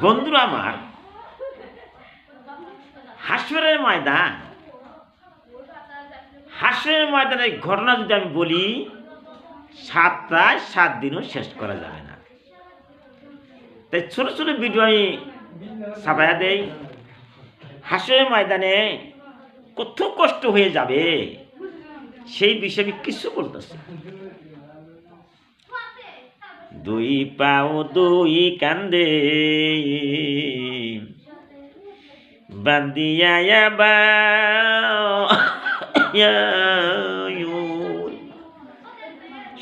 বন্ধুরা আমার, হাসরের ময়দানের ঘটনা যদি আমি বলি, 7 দিনও শেষ করা যাবে না। তাই ছোট ছোট ভিডিও আমি ছাপাইয়া দেই। হাসরের ময়দানে কত কষ্ট হয়ে যাবে সেই বিষয়ে আমি কিছু বলতেছি। 2 পাও 2 কান্দে বান্দিয়া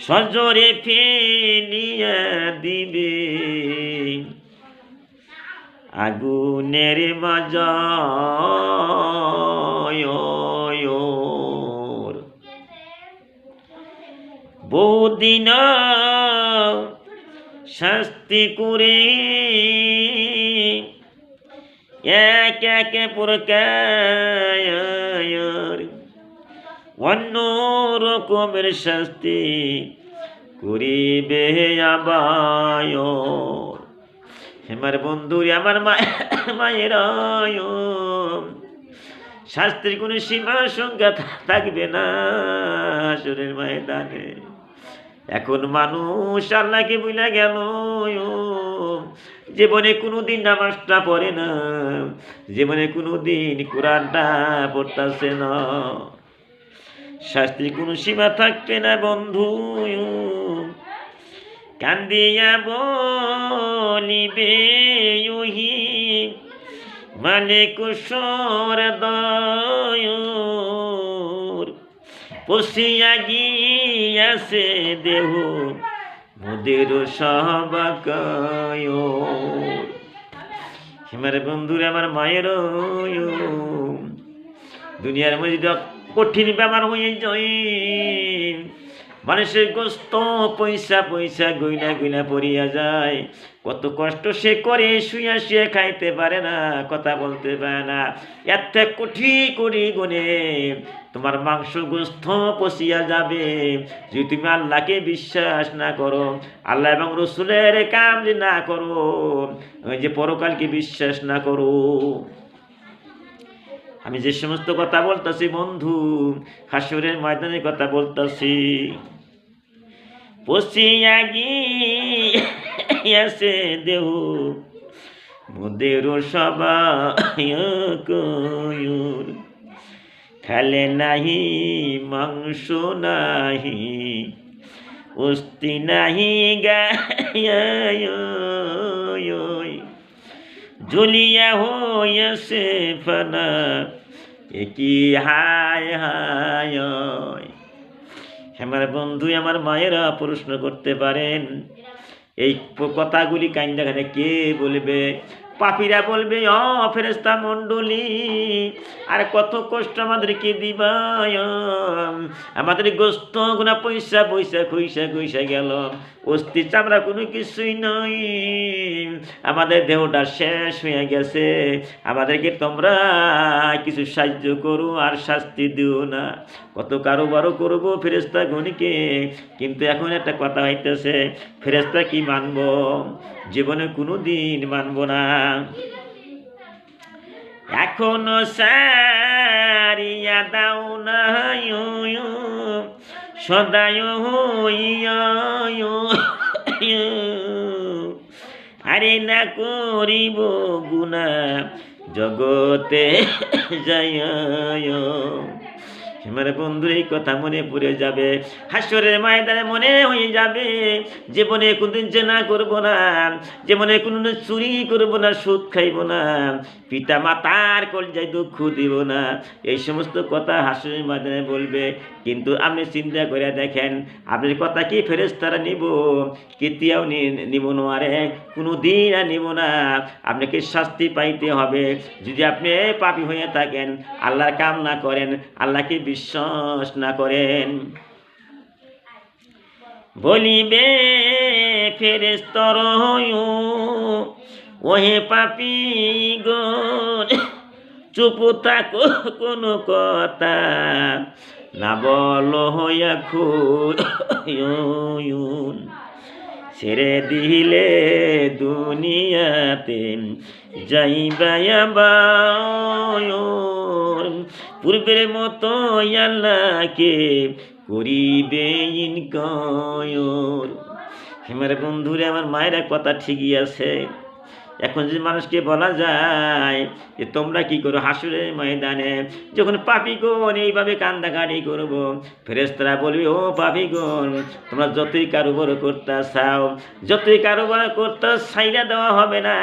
সজরে ফেলিয়া দিবে আগুনের মজর। বহুদিন শাস্তি করে এক এক প্রকার অন্য রকমের শাস্তি করিবে আবায়র। আমার বন্ধুরে আমার মায়ের শাস্তির কোনো সীমা সংখ্যা থাকবে না হাসরের ময়দানে। এখন মানুষ আল্লাহকে ভুলে গেল, জীবনে কোনোদিন নামাজটা পড়ে না, জীবনে কোনোদিন কোরআনটা পড়তেছে না। শাস্তির কোনো সীমা থাকবে না বন্ধু। কান্দিয়া বলিবে ওহি মালিক সরদয়র, পশিয়া গিয়াছে দেহ মোদের সবাকায়র। আমার বন্ধুরা আমার মায়ের দুনিয়ার মধ্যে কঠিন ব্যাপার হয়ে যায়। মানুষের গোস্ত পয়সা গইনা পড়িয়া যায়। কত কষ্ট সে করে, শুয়ে খাইতে পারে না, কথা বলতে পারে না। এত কোটি করি গুনে তোমার মাংস গোস্ত পচিয়া যাবে যদি তুমি আল্লাহকে বিশ্বাস না করো, আল্লাহ এবং রসুলের কাম যে না করো, ওই যে পরকালকে বিশ্বাস না করো। আমি যে সমস্ত কথা বলতেছি বন্ধু, হাসরের ময়দানের কথা বলতেছি। পচিয়া গিয়াছে দেহ মোদের সবায়র, খালে নাহি মাংস নাহি অস্থি নাহি গায়, জ্বলিয়া হইয়াছে ফানা কি হায় হায়। আমার বন্ধু আমার মায়েরা প্রশ্ন করতে পারেন, এই কথাগুলি কাইন্দাখানে কে বলবে? পাপীরা বলবে, ফেরেশতা মণ্ডলী, আর কত কষ্ট আমাদেরকে দিবা, আমাদের গোস্ত গুনা পয়সা খুইসা গেল, অস্থি চামড়া কোনো কিছুই নয়, আমাদের দেহটা শেষ হয়ে গেছে, আমাদেরকে তোমরা কিছু সাহায্য করো আর শাস্তি দিও না। কত কারোবারও করবো ফেরেশতা গণিকে, কিন্তু এখন একটা কথা হইতেছে, ফেরেশতা কি মানব? জীবনে কোনো দিন মানব না। এখনো সারিয়া দাও না সদায় হইয়া, আরে না করিব গুনাহ জগতে যায়। আমার বন্ধু এই কথা মনে পড়ে যাবে, হাসরের ময়দানে মনে হয়ে যাবে, জীবনে কোনদিন জেনা করব না, জীবনে কোনদিন চুরি করব না, সুদ খাইব না, পিতা মাতার কলজায় দুঃখ দিব না, এই সমস্ত কথা হাসরের ময়দানে বলবে। কিন্তু আপনি চিন্তা করে দেখেন, আপনার কথা কি ফেরেশতারা নিব? কেতিয়াও নিব না, আরে কোনো দিন আর নিব না। আপনাকে শাস্তি পাইতে হবে যদি আপনি পাপী হয়ে থাকেন, আল্লাহর কাম না করেন, আল্লাহকে বিশ্বাস না করেন। বলিবে ফেরেশতারা ওহে পাপী গণ, চুপ থাকো, কোনো কথা না বলো হইয়া খুন। ছেড়ে দিলে দুনিয়াতে যাইবা আবার পূর্বের মতো আল্লাহকে করিবে ইনকার। আমার বন্ধুরে আমার মায়েরা কথা ঠিকই আছে। এখন যদি মানুষকে বলা যায় যে তোমরা কি করো হাসুরের ময়দানে যখন পাপীগণ এইভাবে কান্দাকাটি করবো, ফেরেশতারা বলবে ও পাপীগণ, তোমরা যতই কারোবার করতে চাও, যতই কারোবার করতে ছাইরা দেওয়া হবে না।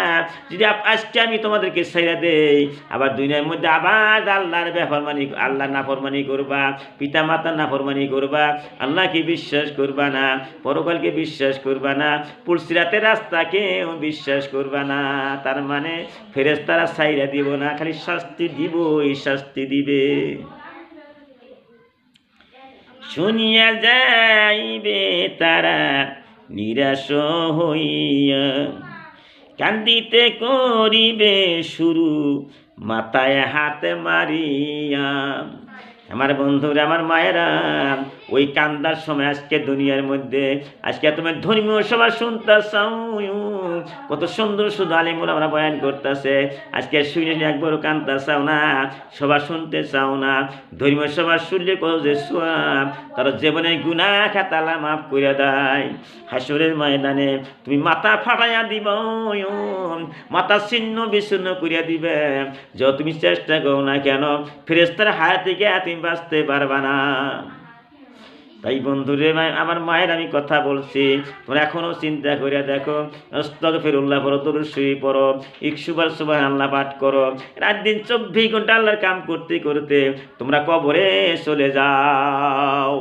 যদি আজকে আমি তোমাদেরকে ছাইরা দেই, আবার দুনিয়ার মধ্যে আবার আল্লাহর বেফরমানি, আল্লাহর নাফরমানি করবা, পিতা মাতার নাফরমানি করবা, আল্লাহকে বিশ্বাস করবা না, পরকালকে বিশ্বাস করবা না, পুলসিরাতের রাস্তাকেও বিশ্বাস করবা না। তার মানে ফেরেশতারা ছাইরা দিব না, খালি শাস্তি দিবই শাস্তি দিবে। শুনিয়া যাইবে তারা নিরাশ হইয়া, কান্দিতে করিবে শুরু মাথায় হাত মারিয়া। আমার বন্ধুরা আমার মায়েরা, ওই কান্দার সময় আজকে দুনিয়ার মধ্যে আজকে তোমার ধর্মীয় সভা শুনতেছাও, কত সুন্দর শুধু আলিমুল আমরা বয়ান করতেছে, আজকে শুনে একবারও কান্দতে চাও না, সভা শুনতে চাও না। ধর্মীয় সভা শুনলে কত যে সোয়াব, তার জীবনে গুনাহ খাতা আল্লাহ মাফ করে দেয়। হাসরের ময়দানে তুমি মাথা ফাটাইয়া দিব, মাথা ছিন্ন বিচ্ছিন্ন করিয়া দিবে। যত তুমি চেষ্টা করো না কেন, ফেরেশতার হাত থেকে তুমি বাঁচতে পারবা না। তাই বন্ধুরে আমার মায়ের আমি কথা বলছি, তোমরা এখনো চিন্তা করে দেখো, আস্তাগফিরুল্লাহ পড়ো, দরুদ শরীফ পড়ো, 100 বার সুবহানাল্লাহ পাঠ করো, রাত দিন 24 ঘন্টা আল্লাহর কাম করতে করতে তোমরা কবরে চলে যাও।